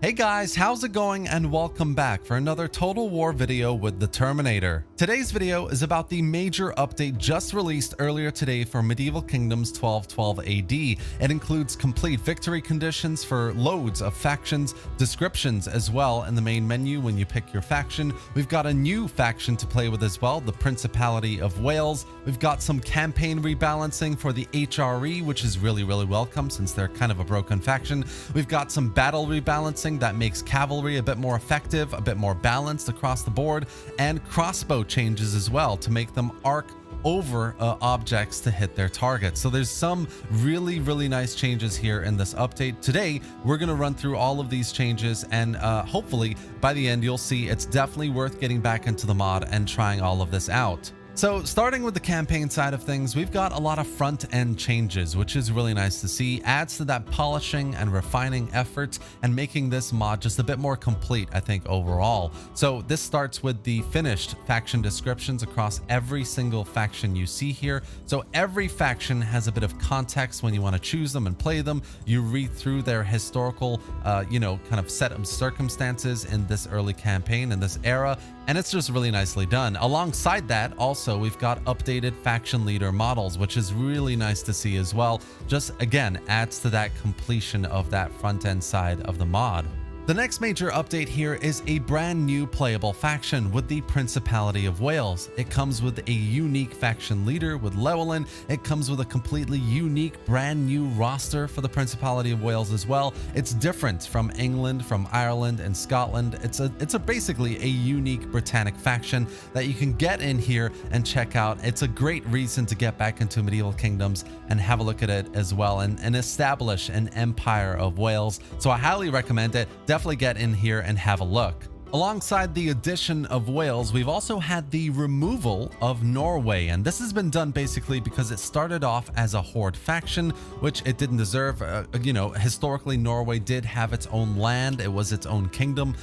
Hey guys, how's it going, and welcome back for another Total War video with the Terminator. Today's video is about the major update just released earlier today for Medieval Kingdoms 1212 AD. It includes complete victory conditions for loads of factions, descriptions as well in the main menu when you pick your faction. We've got a new faction to play with as well, the Principality of Wales. We've got some campaign rebalancing for the HRE, which is really welcome since they're kind of a broken faction. We've got some battle rebalancing that makes Cavalry a bit more effective, a bit more balanced across the board, and crossbow changes as well to make them arc over objects to hit their targets. So there's some really nice changes here in this update. Today we're going to run through all of these changes, and hopefully by the end you'll see it's definitely worth getting back into the mod and trying all of this out. So starting with the campaign side of things, we've got a lot of front-end changes, which is really nice to see. Adds to that polishing and refining effort and making this mod just a bit more complete, I think, overall. So this starts with the finished faction descriptions across every single faction you see here. So every faction has a bit of context when you want to choose them and play them. You read through their historical, kind of set of circumstances in this early campaign, in this era, and it's just really nicely done. Alongside that, also, we've got updated faction leader models, which is really nice to see as well. Just, again, adds to that completion of that front-end side of the mod. The next major update here is a brand new playable faction with the Principality of Wales. It comes with a unique faction leader with Llewellyn. It comes with a completely unique brand new roster for the Principality of Wales as well. It's different from England, from Ireland, and Scotland. It's basically a unique Britannic faction that you can get in here and check out. It's a great reason to get back into Medieval Kingdoms and have a look at it as well, and establish an Empire of Wales. So I highly recommend it. Definitely get in here and have a look. Alongside the addition of Wales, we've also had the removal of Norway, and this has been done basically because it started off as a horde faction, which it didn't deserve. Historically, Norway did have its own land. It was its own kingdom.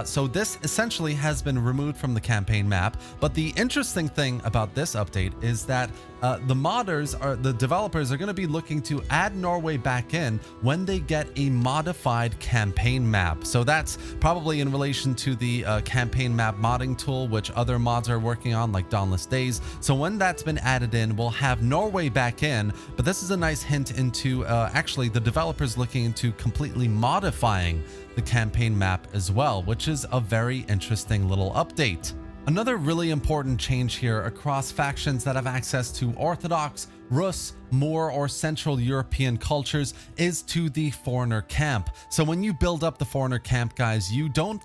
So this essentially has been removed from the campaign map. But the interesting thing about this update is that the developers are going to be looking to add Norway back in when they get a modified campaign map. So that's probably in relation to the campaign map modding tool, which other mods are working on, like Dawnless Days. So when that's been added in, we'll have Norway back in. But this is a nice hint into actually the developers looking into completely modifying the campaign map as well, which is a very interesting little update. Another really important change here across factions that have access to Orthodox, Rus, Moor, or Central European cultures is to the foreigner camp. So when you build up the foreigner camp, guys, you don't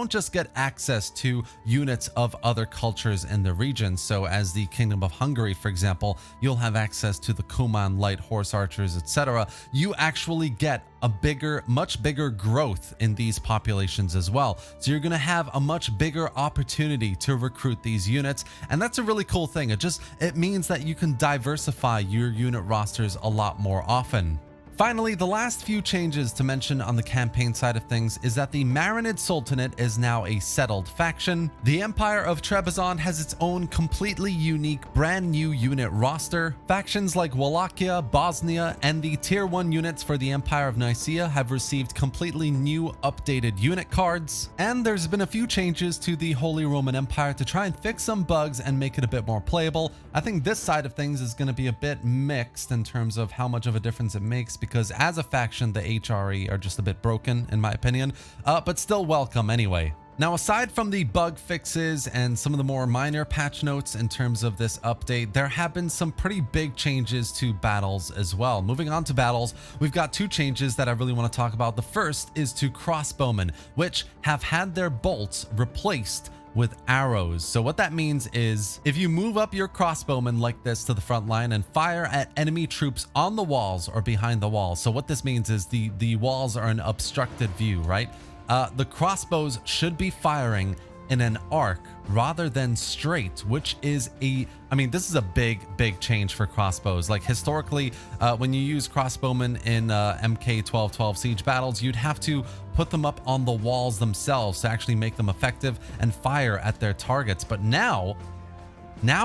just get access to units of other cultures in the region. So as the Kingdom of Hungary, for example, you'll have access to the Kuman light horse archers, etc. You actually get a much bigger growth in these populations as well. So you're going to have a much bigger opportunity to recruit these units, and that's a really cool thing. It means that you can diversify your unit rosters a lot more often. Finally, the last few changes to mention on the campaign side of things is that the Marinid Sultanate is now a settled faction. The Empire of Trebizond has its own completely unique brand new unit roster. Factions like Wallachia, Bosnia, and the Tier 1 units for the Empire of Nicaea have received completely new updated unit cards. And there's been a few changes to the Holy Roman Empire to try and fix some bugs and make it a bit more playable. I think this side of things is going to be a bit mixed in terms of how much of a difference it makes, because as a faction, the HRE are just a bit broken, in my opinion, but still welcome anyway. Now, aside from the bug fixes and some of the more minor patch notes in terms of this update, there have been some pretty big changes to battles as well. Moving on to battles, we've got two changes that I really want to talk about. The first is to crossbowmen, which have had their bolts replaced with arrows. So what that means is if you move up your crossbowmen like this to the front line and fire at enemy troops on the walls or behind the walls. So what this means is the walls are an obstructed view, right? The crossbows should be firing in an arc rather than straight, which is this is a big change for crossbows. Like historically, when you use crossbowmen in MK 1212 siege battles, you'd have to put them up on the walls themselves to actually make them effective and fire at their targets. But now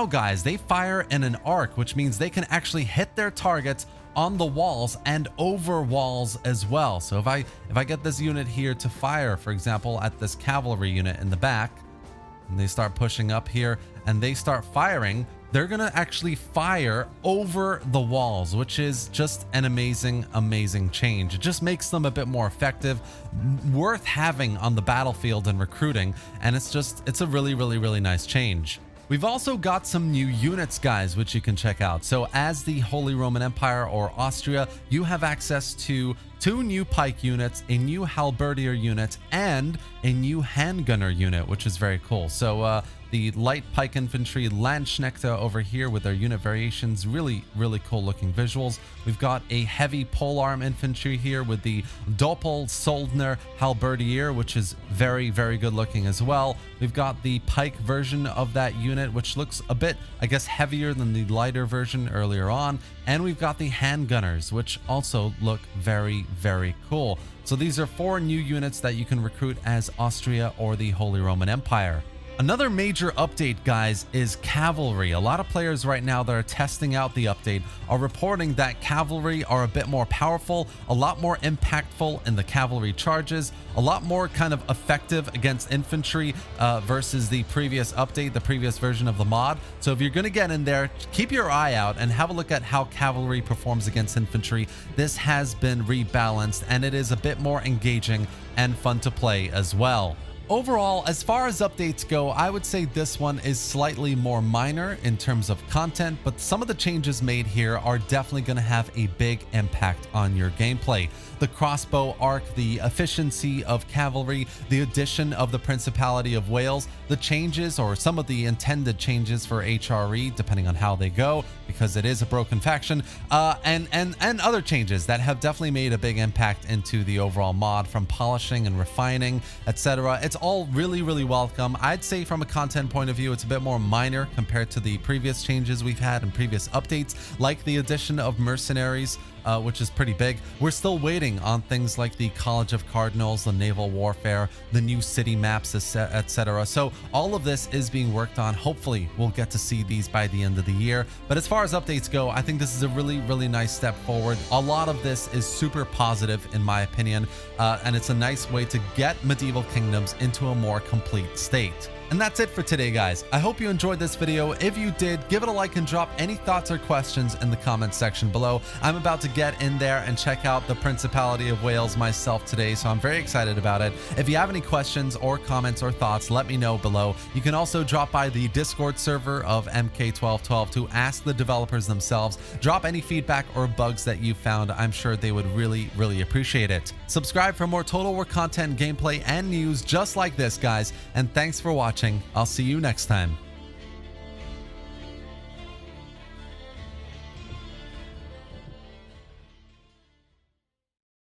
guys, they fire in an arc, which means they can actually hit their targets on the walls and over walls as well. So if I get this unit here to fire, for example, at this cavalry unit in the back, and they start pushing up here and they start firing, they're gonna actually fire over the walls, which is just an amazing change. It just makes them a bit more effective, worth having on the battlefield and recruiting, and it's a really nice change. We've also got some new units, guys, which you can check out. So as the Holy Roman Empire or Austria, you have access to 2 new pike units, a new halberdier unit, and a new handgunner unit, which is very cool. So the light pike infantry Landsknechte over here with their unit variations, really cool looking visuals. We've got a heavy polearm infantry here with the Doppelsoldner halberdier, which is very good looking as well. We've got the pike version of that unit, which looks a bit, I guess, heavier than the lighter version earlier on. And we've got the handgunners, which also look very cool. So these are 4 new units that you can recruit as Austria or the Holy Roman Empire. Another major update, guys, is Cavalry. A lot of players right now that are testing out the update are reporting that Cavalry are a bit more powerful, a lot more impactful in the cavalry charges, a lot more kind of effective against infantry versus the previous update, the previous version of the mod. So if you're going to get in there, keep your eye out and have a look at how Cavalry performs against infantry. This has been rebalanced and it is a bit more engaging and fun to play as well. Overall, as far as updates go, I would say this one is slightly more minor in terms of content, but some of the changes made here are definitely going to have a big impact on your gameplay. The crossbow arc, the efficiency of cavalry, the addition of the Principality of Wales, the changes or some of the intended changes for HRE, depending on how they go, because it is a broken faction, and other changes that have definitely made a big impact into the overall mod, from polishing and refining, etc. It's all really welcome. I'd say from a content point of view, it's a bit more minor compared to the previous changes we've had in previous updates, like the addition of mercenaries, which is pretty big. We're still waiting on things like the College of Cardinals, the naval warfare, the new city maps, etc. So all of this is being worked on. Hopefully we'll get to see these by the end of the year. But as far as updates go, I think this is a really nice step forward. A lot of this is super positive in my opinion, and it's a nice way to get Medieval Kingdoms into a more complete state. And that's it for today, guys. I hope you enjoyed this video. If you did, give it a like and drop any thoughts or questions in the comment section below. I'm about to get in there and check out the Principality of Wales myself today, so I'm very excited about it. If you have any questions or comments or thoughts, let me know below. You can also drop by the Discord server of MK1212 to ask the developers themselves. Drop any feedback or bugs that you found. I'm sure they would really appreciate it. Subscribe for more Total War content, gameplay, and news just like this, guys. And thanks for watching. I'll see you next time.